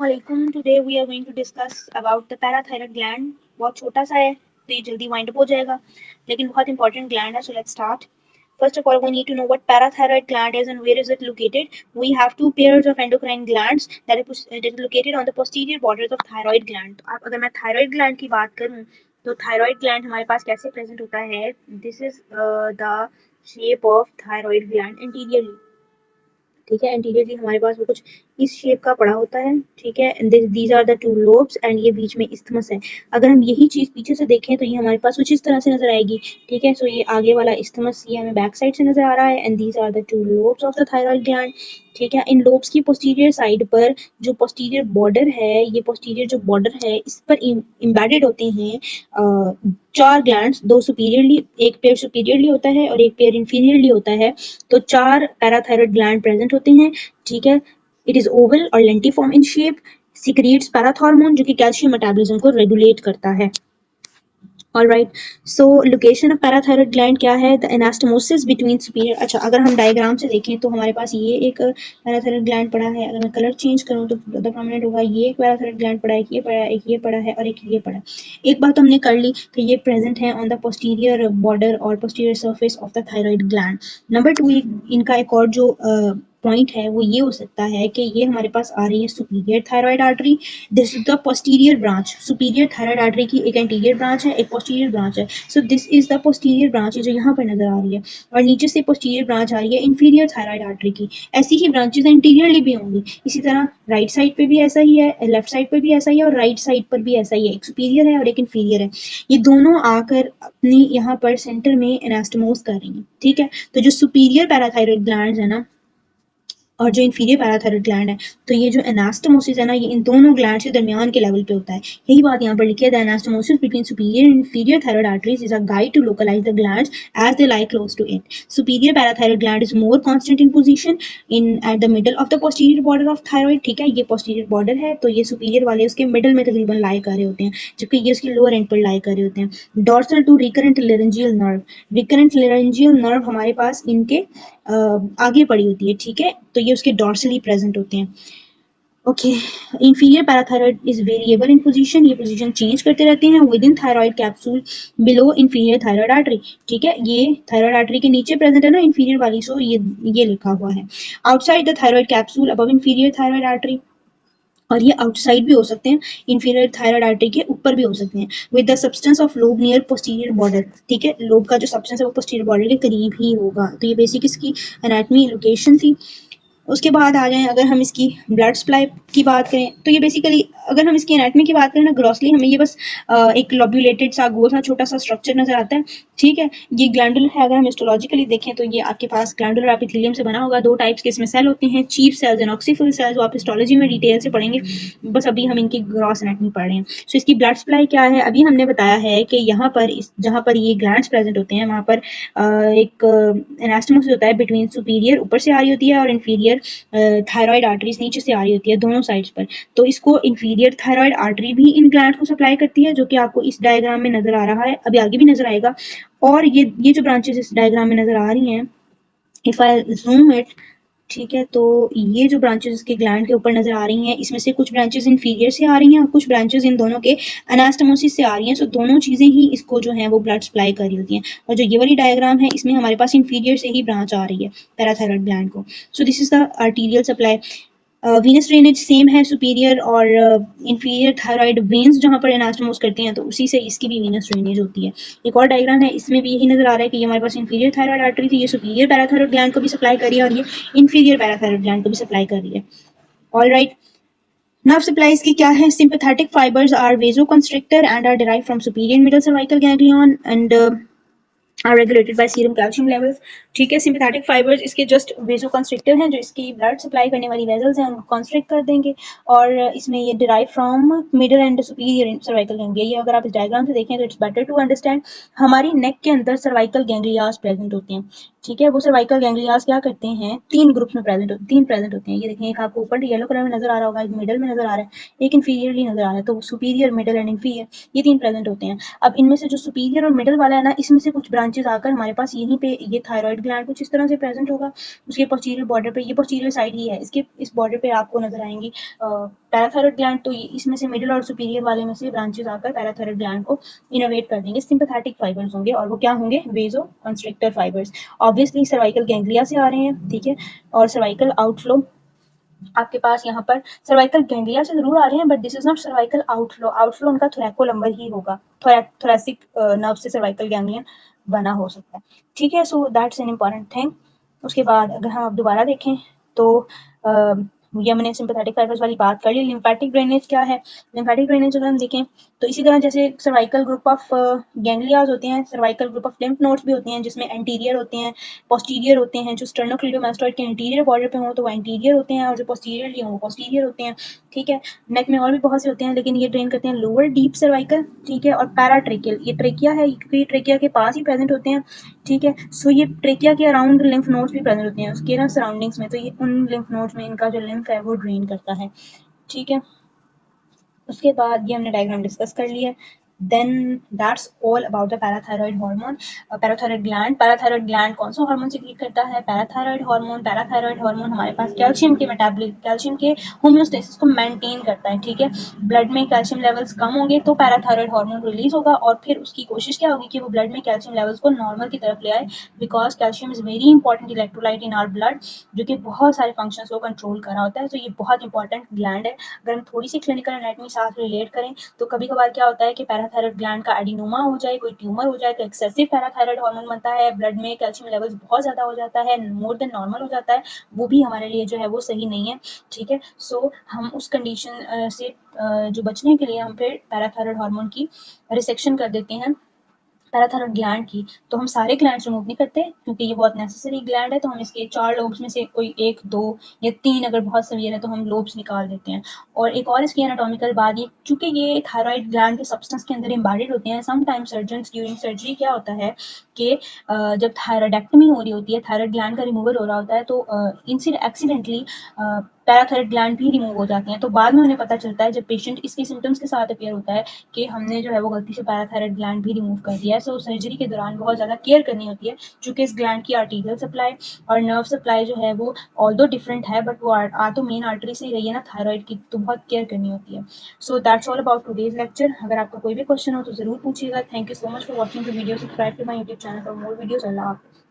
Assalamualaikum. Today we are going to discuss about the parathyroid gland. बहुत छोटा सा है तो ये जल्दी वाइंड अप हो जाएगा, लेकिन बहुत इंपॉर्टेंट ग्लैंड है. So let's start. First of all, we need to know what parathyroid gland is and where is it located. We have two pairs of endocrine glands that is located on the posterior borders of thyroid gland. तो अब अगर मैं thyroid gland की बात करूँ तो thyroid gland हमारे पास कैसे प्रेजेंट होता है. This is the shape of thyroid gland anteriorly. ठीक है, एंटीरियरली हमारे पास वो कुछ इस शेप का पड़ा होता है. ठीक है, and these are the two lobes and ये बीच में इस्थमस है. अगर हम यही चीज पीछे से देखें तो ये हमारे पास कुछ इस तरह से नजर आएगी. ठीक है, सो ये आगे वाला इस्थमस ये हमें बैक साइड से नजर आ रहा है and these are the two lobes of the thyroid gland. ठीक है, इन लोब्स की पोस्टीरियर साइड पर जो पोस्टीरियर बॉर्डर है, ये पोस्टीरियर जो बॉर्डर है इस पर एम्बेडेड होते हैं चार ग्लैंड्स. दो सुपीरियरली, एक पेयर सुपीरियरली होता है और एक पेयर इंफीरियरली होता है. तो चार पैराथायराइड ग्लैंड प्रेजेंट होते हैं. ठीक है, इट इज ओवल और lentiform in shape, secrets parathormone जो कि कैल्शियम मेटाबॉलिज्म को रेगुलेट करता है. Alright, so location of parathyroid gland क्या है. The anastomosis between superior. अच्छा, अगर हम डायग्राम से देखें तो हमारे पास ये एक पैराथायराइड ग्लैंड पड़ा है. अगर मैं कलर चेंज करूँ तो ज़्यादा प्रोमिनेंट होगा. ये एक पैराथायराइड ग्लैंड पड़ा है, एक ये पड़ा है, एक ये पड़ा है और एक ये पड़ा है. एक बात हमने कर ली कि ये प्रेजेंट है ऑन द पोस्टीरियर बॉर्डर और posterior surface of the thyroid gland. Number two, इनका एक और जो पॉइंट है वो ये हो सकता है कि ये हमारे पास आ रही है superior thyroid artery. This is the posterior branch. Superior thyroid artery की एक एंटीरियर ब्रांच है, एक पोस्टीरियर ब्रांच है. So this is the posterior branch जो यहाँ पर नजर आ रही है. और नीचे से पोस्टीरियर ब्रांच आ रही है इंफीरियर थायराइड आर्टरी की. ऐसी ही ब्रांचेस इंटीरियरली भी होंगी. इसी तरह राइट साइड पे भी ऐसा ही है, लेफ्ट साइड पर भी ऐसा ही है और राइट साइड पर भी ऐसा ही है. एक सुपीरियर है और एक इंफीरियर है. ये दोनों आकर अपनी यहाँ पर सेंटर में एनास्टोमोस कर रही है. ठीक है, तो जो सुपीरियर पैराथायराइड ग्लैंड है ना और जो इंफीरियर पैराथायराइड ग्लैंड है, तो ये जो एनास्टोमोसिस है ना, ये इन दोनों ग्लैंड के दरमियान के लेवल पे होता है. यही बात यहाँ पर लिखी है. The anastomosis between superior and inferior thyroid arteries is a guide to localize the glands as they lie close to it. Superior parathyroid gland is more constant in position in at the middle of the posterior border of thyroid. ठीक है, ये posterior border है तो ये superior वाले उसके middle में तकरीबन लाई कर रहे होते हैं, जबकि ये उसके लोअर एंड पर लाई कर रहे होते हैं. Dorsal to recurrent laryngeal nerve. Recurrent laryngeal nerve हमारे पास इनके आगे पड़ी होती है. ठीक है, तो ये उसके डॉर्सली प्रेजेंट होते हैं. Okay, inferior parathyroid is variable in position. ये पोजीशन चेंज करते रहते हैं with in thyroid capsule below inferior thyroid artery. ठीक है, ये थायराइड आर्टरी के नीचे प्रेजेंट है ना इंफीरियर वाली, सो ये लिखा हुआ है. Outside the thyroid capsule above inferior thyroid artery. और ये आउटसाइड भी हो सकते हैं, इंफीरियर थायराइड आर्टरी के ऊपर भी हो सकते हैं. With the substance of lobe near posterior border. ठीक है, लोब का जो सब्सटेंस है वो पोस्टीरियर बॉर्डर के करीब ही होगा. तो ये बेसिक इसकी एनाटॉमी लोकेशन थी. उसके बाद आ जाएं, अगर हम इसकी ब्लड सप्लाई की बात करें तो ये बेसिकली, अगर हम इसकी एनाटॉमी की बात करें ना ग्रॉसली, हमें ये बस एक लॉब्यूलेटेड सा गोल सा छोटा सा स्ट्रक्चर नजर आता है. ठीक है, ये ग्लैंडुलर है. अगर हम हिस्टोलॉजिकली देखें तो ये आपके पास ग्लैंडुलर एपिथेलियम से बना होगा. दो टाइप्स के इसमें सेल होते हैं, चीफ सेल्स एंड ऑक्सीफिल सेल्स. आप हिस्टोलॉजी में डिटेल से पढ़ेंगे, बस अभी हम इनकी ग्रॉस एनाटॉमी पढ़ रहे हैं. सो इसकी ब्लड सप्लाई क्या है, अभी हमने बताया है कि यहाँ पर जहाँ पर ये ग्लैंड्स प्रेजेंट होते हैं वहाँ पर एक एनास्टोमोसिस होता है बिटवीन सुपीरियर ऊपर से आ रही होती है और इंफीरियर थायराइड आर्टरीज नीचे से आ रही होती है दोनों साइड्स पर. तो इसको इंफीरियर थायराइड आर्टरी भी इन ग्लैंड को सप्लाई करती है, जो कि आपको इस डायग्राम में नजर आ रहा है, अभी आगे भी नजर आएगा. और ये जो ब्रांचेस इस डायग्राम में नजर आ रही हैं, इफ आई जूम इट, ठीक है, तो ये जो ब्रांचेस इसके ग्लैंड के ऊपर नजर आ रही हैं, इसमें से कुछ ब्रांचेस इंफीरियर से आ रही हैं और कुछ ब्रांचेस इन दोनों के एनास्टोमोसिस से आ रही हैं. सो दोनों चीजें ही इसको जो है वो ब्लड सप्लाई कर रही होती हैं. और जो ये वाली डायग्राम है इसमें हमारे पास इंफीरियर से ही ब्रांच आ रही है पैराथायराइड ग्लैंड को. So this is the arterial supply. Venus drainage same है सुपीरियर और इंफीरियर थायराइड वेन्स जहाँ पर एनास्टोमोस करते हैं, तो उसी से इसकी भी वीनस ड्रेनेज होती है. एक और डायग्राम है, इसमें भी यही नजर आ रहा है कि ये हमारे पास इंफीरियर थायराइड आर्टरी थी, ये सुपीरियर पैराथायराइड ग्लैंड को भी सप्लाई कर रही है और ये इंफीरियर पैराथायराइड ग्लैंड को भी सप्लाई कर रही है. ऑलराइट, नर्व सप्लाईज की क्या है. Sympathetic fibres are vasoconstrictor and are derived from superior middle cervical ganglion and are regulated by serum calcium levels. ठीक है, सिंपैथेटिक फाइबर्स इसके जस्ट वेसोकंस्ट्रिक्टर हैं जो इसकी ब्लड सप्लाई करने वाली वेसल्स हैं उनको कंस्ट्रिक्ट कर देंगे. और इसमें ये derive from middle and superior cervical ganglia. ये अगर आप इस डायग्राम से देखें तो इट्स बेटर टू अंडरस्टैंड. हमारी नेक के अंदर सर्वाइकल गैंग्लियास प्रेजेंट होते हैं. ठीक है, वो सर्वाइकल गैंग्लियास क्या करते हैं, तीन ग्रुप्स में तीन प्रेजेंट होते हैं. ये देखें, एक आपको ऊपर येलो कलर में नजर आ रहा होगा, एक मिडल में नजर आ रहा है, एक इंफीरियरली नजर आ रहा है. तो सुपीरियर, मिडल एंड इंफीरियर ये तीन प्रेजेंट होते हैं. अब इनमें से जो सुपीरियर और मिडल वाला है ना, इसमें से कुछ ब्रांचेस ब्रांचेस आकर हमारे पास यहीं पे ये थायराइड ग्लैंड कुछ इस तरह से प्रेजेंट होगा। उसके पोस्टीरियर बॉर्डर पे, ये पोस्टीरियर साइड ही है, इसके इस बॉर्डर पे आपको नजर आएंगी पैराथायराइड ग्लैंड। तो इसमें से मिडिल और सुपीरियर वाले में से ब्रांचेस आकर पैराथायराइड ग्लैंड को इनोवेट कर देंगे। सिंपैथेटिक फाइबर्स होंगे और वो क्या होंगे, vasoconstrictor fibres. Obviously cervical ganglia से आ रहे हैं, ठीक है, और सर्वाइकल आउटफ्लो आपके पास यहाँ पर सर्वाइकल गैंग्लिया से जरूर आ रहे हैं, but this is not cervical outflow. Outflow उनका थोरैकोलंबर ही होगा, थोरैसिक नर्व से सर्वाइकल गैंग्लियन बना हो सकता है, ठीक है। So that's an important thing. उसके बाद अगर हम अब दोबारा देखें तो ये हमने सिंपैथेटिक फाइबर्स वाली बात कर ली। लिम्फेटिक ड्रेनेज क्या है, लिम्फेटिक ड्रेनेज अगर हम देखें तो इसी तरह जैसे सर्वाइकल ग्रुप ऑफ गैंग्लियाज होते हैं, cervical group of lymph nodes भी होते हैं जिसमें एंटीरियर होते हैं, पोस्टीरियर होते हैं। जो स्टर्नोक्लीडोमास्टोइड के इंटीरियर बॉर्डर पे हों तो वो एंटीरियर होते हैं और जो पोस्टीरियरली हों वो पोस्टीरियर होते हैं, ठीक है। नेक में और भी बहुत से होते हैं लेकिन ये ड्रेन करते हैं लोअर डीप सर्वाइकल, ठीक है। और पैराट्रेकियल, ये ट्रेकिया है क्योंकि ट्रेकिया के पास ही प्रेजेंट होते हैं, ठीक है। सो ये ट्रेकिया के अराउंड लिम्फ नोड्स भी प्रेजेंट होते हैं उसके ना सराउंडिंग्स में, तो ये उन लिम्फ नोड्स में इनका जो लिम्फ है वो ड्रेन करता है, ठीक है। उसके बाद ये हमने डायग्राम डिस्कस कर लिया है। Then that's all about the parathyroid hormone. Parathyroid gland, parathyroid gland कौन सा हार्मोन सिक्रीट करता है, पैराथायरॉइड हार्मोन। पैराथायरॉइड हार्मोन हमारे पास कैल्शियम के मेटाबॉलिज्म, कैल्शियम के होम्योस्टेसिस को मेंटेन करता है, ठीक है। ब्लड में कैल्शियम लेवल्स कम होंगे तो पैराथायरॉइड हार्मोन रिलीज होगा और फिर उसकी कोशिश क्या होगी कि वो ब्लड में कैल्शियम लेवल्स को नॉर्मल की तरफ ले आए, because calcium is very important electrolyte in our blood जो कि बहुत सारे फंक्शंस को कंट्रोल कर रहा होता है। तो ये बहुत इंपॉर्टेंट ग्लैंड है। अगर हम थोड़ी सी क्लिनिकल एनाटॉमी साथ रिलेट करें तो कभी कभार क्या होता है कि पैराथायरॉइड ग्लैंड का एडिनोमा हो जाए, कोई ट्यूमर हो जाए तो एक्सेसिव पैराथायरॉइड हार्मोन बनता है, ब्लड में कैल्शियम लेवल्स बहुत ज्यादा हो जाता है, मोर देन नॉर्मल हो जाता है, वो भी हमारे लिए जो है वो सही नहीं है, ठीक है। सो हम उस कंडीशन से जो बचने के लिए हम फिर पैराथायरॉइड हार्मोन की रिसेक्शन कर देते हैं, पैराथायरॉइड ग्लैंड की। तो हम सारे ग्लैंड्स रिमूव नहीं करते क्योंकि ये बहुत नेसेसरी ग्लैंड है, तो हम इसके 4 लोब्स में से कोई 1, 2 या 3 अगर बहुत सीवियर है तो हम लोब्स निकाल देते हैं। और एक और इसकी एनाटॉमिकल बात, ये चूंकि ये थायराइड ग्लैंड के सब्सटेंस के अंदर एम्बेडेड होते हैं, some time surgeons during surgery क्या होता है कि जब थायराइडेक्टमी हो रही होती है, थायराइड ग्लैंड का रिमूवल हो रहा होता है, तो एक्सीडेंटली पैराथायरॉइड ग्लैंड भी रिमूव हो जाती हैं। तो बाद में उन्हें पता चलता है जब पेशेंट इसके सिम्टम्स के साथ अपेयर होता है कि हमने जो है वो गलती से पैराथायरॉइड ग्लैंड भी रिमूव कर दिया है। सो सर्जरी के दौरान बहुत ज़्यादा केयर करनी होती है क्योंकि इस ग्लैंड की आर्टीरियल सप्लाई और नर्व सप्लाई जो है वो ऑल्दो डिफरेंट है, बट वो आ तो मेन आर्टरी से ही रही है ना थायराइड की, तो बहुत केयर करनी होती है। So that's all about today's lecture. अगर आपका कोई भी क्वेश्चन हो तो जरूर पूछिएगा। Thank you so much for watching the video. Subscribe to my YouTube channel for more videos. अल्लाह हाफिज़।